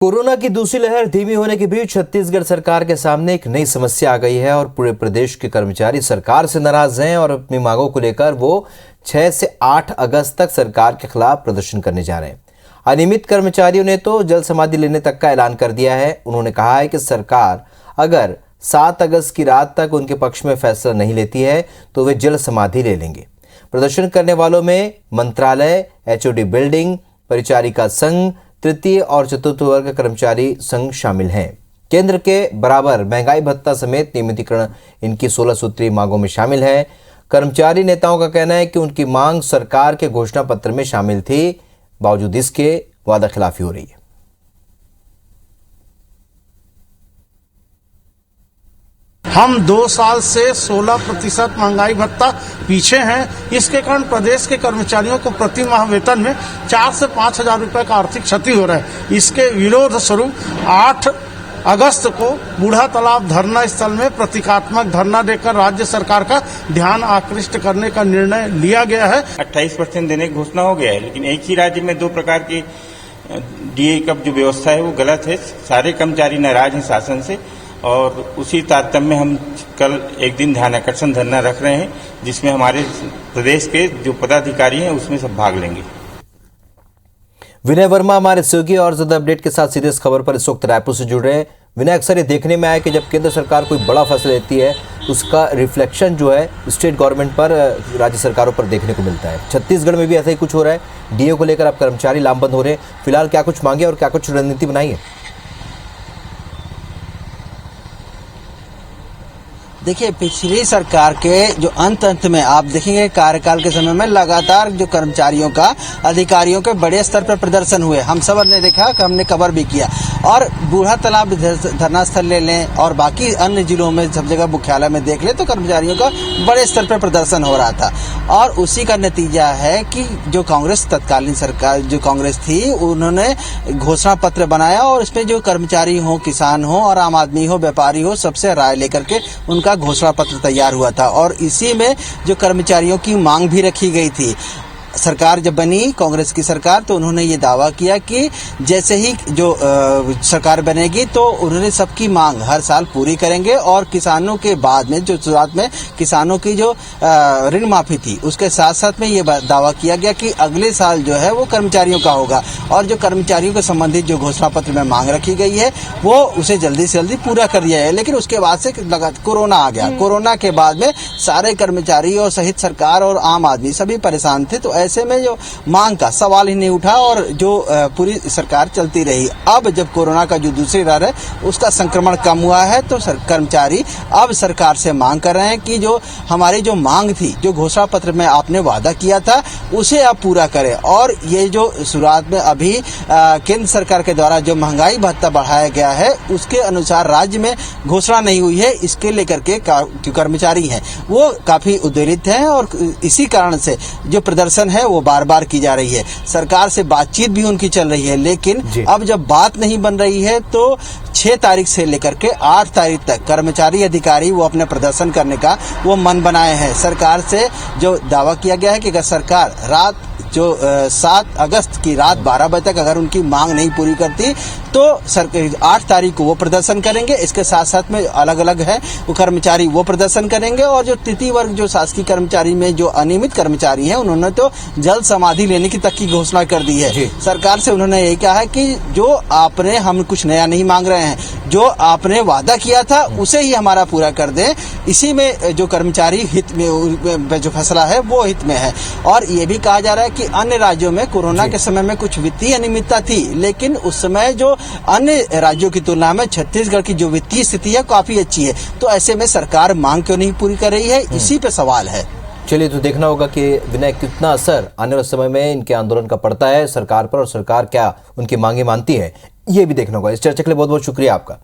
Corona की दूसरी लहर धीमी होने के बीच छत्तीसगढ़ सरकार के सामने एक नई समस्या आ गई है और पूरे प्रदेश के कर्मचारी सरकार से नाराज हैं और अपनी मांगों को लेकर वो 6 से 8 अगस्त तक सरकार के खिलाफ प्रदर्शन करने जा रहे हैं। अनियमित कर्मचारियों ने तो जल समाधि लेने तक का ऐलान कर दिया है। उन्होंने कहा है कि सरकार अगर 7 अगस्त की रात तक उनके पक्ष में फैसला नहीं लेती है तो वे जल समाधि ले लेंगे। प्रदर्शन करने वालों में मंत्रालय, HOD बिल्डिंग, परिचारिका संघ, तृतीय और चतुर्थ वर्ग कर्मचारी संघ शामिल हैं। केंद्र के बराबर महंगाई भत्ता समेत नियमितीकरण इनकी 16 सूत्रीय मांगों में शामिल है। कर्मचारी नेताओं का कहना है कि उनकी मांग सरकार के घोषणा पत्र में शामिल थी, बावजूद इसके वादा खिलाफी हो रही है। हम 2 साल से 16% महंगाई भत्ता पीछे हैं। इसके कारण प्रदेश के कर्मचारियों को प्रति माह वेतन में 4 से 5 हजार रुपए का आर्थिक क्षति हो रहा है। इसके विरोध स्वरूप 8 अगस्त को बूढ़ा तालाब धरना स्थल में प्रतीकात्मक धरना देकर राज्य सरकार का ध्यान आकृष्ट करने का निर्णय लिया गया है। 28% देने की घोषणा हो गया है, लेकिन एक ही राज्य में 2 प्रकार की DA का जो व्यवस्था है वो गलत है। सारे कर्मचारी नाराज हैं शासन से और उसी तारतम्य में हम कल एक दिन ध्यान आकर्षण धरना रख रहे हैं, जिसमें हमारे प्रदेश के जो पदाधिकारी हैं उसमें सब भाग लेंगे। विनय वर्मा हमारे सहयोगी और ज्यादा अपडेट के साथ सीधे इस खबर पर इस वक्त रायपुर से जुड़ रहे हैं। विनय, अक्सर ये देखने में आया कि जब केंद्र सरकार कोई बड़ा फैसला लेती है तो उसका रिफ्लेक्शन जो है स्टेट गवर्नमेंट पर, राज्य सरकारों पर देखने को मिलता है। छत्तीसगढ़ में भी ऐसा ही कुछ हो रहा है। DA को लेकर अब कर्मचारी लामबंद हो रहे हैं। फिलहाल क्या कुछ मांगे और क्या कुछ रणनीति बनाई है? देखिए, पिछली सरकार के जो अंत में आप देखेंगे कार्यकाल के समय में लगातार जो कर्मचारियों का, अधिकारियों के बड़े स्तर पर प्रदर्शन हुए। हम सब ने देखा, हमने कवर भी किया। और बूढ़ा तालाब धरना स्थल ले लें और बाकी अन्य जिलों में सब जगह मुख्यालय में देख लें तो कर्मचारियों का बड़े स्तर पर प्रदर्शन हो रहा था। और उसी का नतीजा है कि जो कांग्रेस, तत्कालीन सरकार जो कांग्रेस थी, उन्होंने घोषणा पत्र बनाया और इसमें जो कर्मचारी हो, किसान हो और आम आदमी हो, व्यापारी हो, सबसे राय लेकर के उनका घोषणा पत्र तैयार हुआ था। और इसी में जो कर्मचारियों की मांग भी रखी गई थी। सरकार जब बनी कांग्रेस की सरकार तो उन्होंने ये दावा किया कि जैसे ही जो सरकार बनेगी तो उन्होंने सबकी मांग हर साल पूरी करेंगे और किसानों के बाद में जो शुरुआत में किसानों की जो ऋण माफी थी उसके साथ साथ में ये दावा किया गया कि अगले साल जो है वो कर्मचारियों का होगा और जो कर्मचारियों के संबंधित जो घोषणा पत्र में मांग रखी गई है वो उसे जल्दी से जल्दी पूरा कर दिया है। लेकिन उसके बाद से कोरोना आ गया। कोरोना के बाद में सारे कर्मचारी और सहित सरकार और आम आदमी सभी परेशान थे, तो ऐसे में जो मांग का सवाल ही नहीं उठा और जो पूरी सरकार चलती रही। अब जब कोरोना का जो दूसरी लहर है उसका संक्रमण कम हुआ है तो कर्मचारी अब सरकार से मांग कर रहे हैं कि जो हमारी जो मांग थी, जो घोषणा पत्र में आपने वादा किया था उसे आप पूरा करें। और ये जो शुरुआत में अभी केंद्र सरकार के द्वारा जो महंगाई भत्ता बढ़ाया गया है उसके अनुसार राज्य में घोषणा नहीं हुई है, इसके लेकर के जो कर्मचारी हैं वो काफी उद्वेलित हैं और इसी कारण से जो प्रदर्शन है वो बार बार की जा रही है। सरकार से बातचीत भी उनकी चल रही है, लेकिन अब जब बात नहीं बन रही है तो 6 तारीख से लेकर के 8 तारीख तक कर्मचारी अधिकारी वो अपने प्रदर्शन करने का वो मन बनाए हैं। सरकार से जो दावा किया गया है कि अगर सरकार रात जो 7 अगस्त की रात 12 बजे तक अगर उनकी मांग नहीं पूरी करती तो 8 तारीख को वो प्रदर्शन करेंगे। इसके साथ साथ में अलग अलग है वो कर्मचारी वो प्रदर्शन करेंगे और जो तृतीय वर्ग जो शासकीय कर्मचारी में जो अनियमित कर्मचारी हैं उन्होंने तो जल समाधि लेने की तक की घोषणा कर दी है। सरकार से उन्होंने यही कहा है कि जो आपने, हम कुछ नया नहीं मांग रहे हैं, जो आपने वादा किया था उसे ही हमारा पूरा कर दें। इसी में जो कर्मचारी हित में जो फैसला है वो हित में है। और ये भी कहा जा रहा है कि अन्य राज्यों में कोरोना के समय में कुछ वित्तीय अनियमितता थी, लेकिन उस समय जो अन्य राज्यों की तुलना में छत्तीसगढ़ की जो वित्तीय स्थिति है काफी अच्छी है। तो ऐसे में सरकार मांग क्यों नहीं पूरी कर रही है, इसी पे सवाल है। चलिए, तो देखना होगा कि विनय कितना असर आने वाले समय में इनके आंदोलन का पड़ता है सरकार पर और सरकार क्या उनकी मांगे मानती है, ये भी देखना होगा। इस चर्चा के लिए बहुत बहुत शुक्रिया आपका।